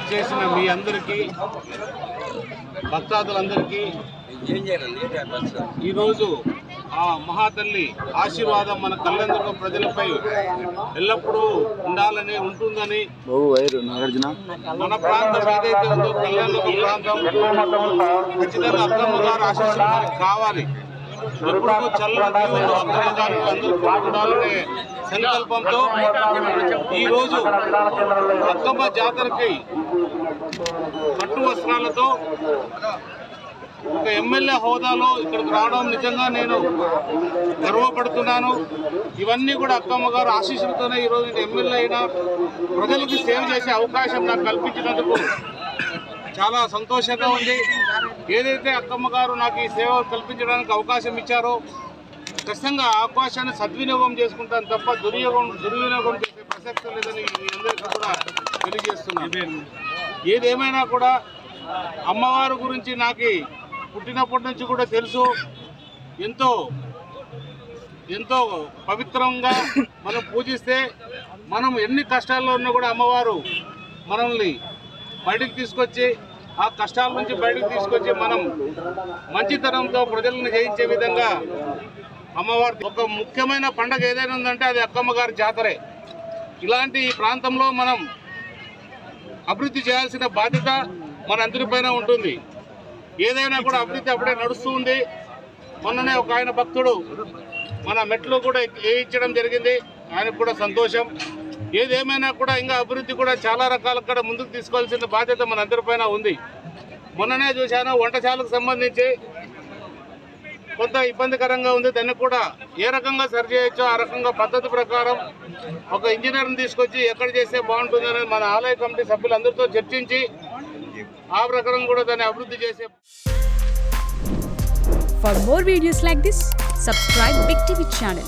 వచ్చేసిన మీ అందరికీ భక్తాదులందరికీ ఈరోజు ఆ మహాతల్లి ఆశీర్వాదం మన కళ్యాణ ప్రజలపై ఎల్లప్పుడూ ఉండాలని ఉంటుందని మన ప్రాంతం ఏదైతే ఉందో కళ్యాణ ప్రాంతం ఖచ్చితంగా అక్కమ్మ గారు ఆశీస్సులు మనకు కావాలి. ఎప్పుడు చల్లని దీవులు అక్కమ్మ గారు అందరూ ఉండాలనే సంకల్పంతో ఈరోజు అక్కమ్మ జాతరకి పట్టు వస్త్రాలతో ఒక ఎమ్మెల్యే హోదాలో ఇక్కడికి రావడం నిజంగా నేను గర్వపడుతున్నాను. ఇవన్నీ కూడా అక్కమ్మ గారు ఆశీస్సులతోనే ఈరోజు నేను ఎమ్మెల్యే అయినా ప్రజలకు సేవ చేసే అవకాశం నాకు కల్పించినందుకు చాలా సంతోషంగా ఉంది. ఏదైతే అక్కమ్మ గారు నాకు ఈ సేవ కల్పించడానికి అవకాశం ఇచ్చారో ఖచ్చితంగా ఆ అవకాశాన్ని సద్వినియోగం చేసుకుంటాను తప్ప దుర్వినియోగం చేసే ప్రసక్తి లేదని మీ అందరికీ కూడా తెలియజేస్తున్నాను. ఏదేమైనా కూడా అమ్మవారి గురించి నాకు పుట్టినప్పటి నుంచి కూడా తెలుసు. ఎంతో పవిత్రంగా మనం పూజిస్తే మనం ఎన్ని కష్టాల్లో ఉన్నా కూడా అమ్మవారు మనల్ని బయటికి తీసుకొచ్చి ఆ కష్టాల నుంచి బయటకు తీసుకొచ్చి మనం మంచితనంతో ప్రజలను జయించే విధంగా అమ్మవారి ఒక ముఖ్యమైన పండగ ఏదైనా ఉందంటే అది అక్కమ్మ గారి జాతరే. ఇలాంటి ఈ ప్రాంతంలో మనం అభివృద్ధి చేయాల్సిన బాధ్యత మనందరిపైన ఉంటుంది. ఏదైనా కూడా అభివృద్ధి అప్పుడే నడుస్తూ ఉంది. మొన్ననే ఒక ఆయన భక్తుడు మన మెట్లు కూడా వేయించడం జరిగింది. ఆయనకు కూడా సంతోషం. ఏదేమైనా కూడా ఇంకా అభివృద్ధి కూడా చాలా రకాల కూడా ముందుకు తీసుకోవాల్సిన బాధ్యత మనందరిపైన ఉంది. మొన్ననే చూశాను వంటశాలకు సంబంధించి కొంత ఇబ్బందికరంగా ఉంది. దాన్ని కూడా ఏ రకంగా సరి చేయొచ్చో ఆ రకంగా పద్ధతి ప్రకారం ఒక ఇంజనీర్ని తీసుకొచ్చి ఎక్కడ చేస్తే బాగుంటుందని మన ఆలయ కమిటీ సభ్యులందరితో చర్చించి ఆ ప్రకారం కూడా దాన్ని అభివృద్ధి చేసే. For more videos like this, subscribe Big TV channel.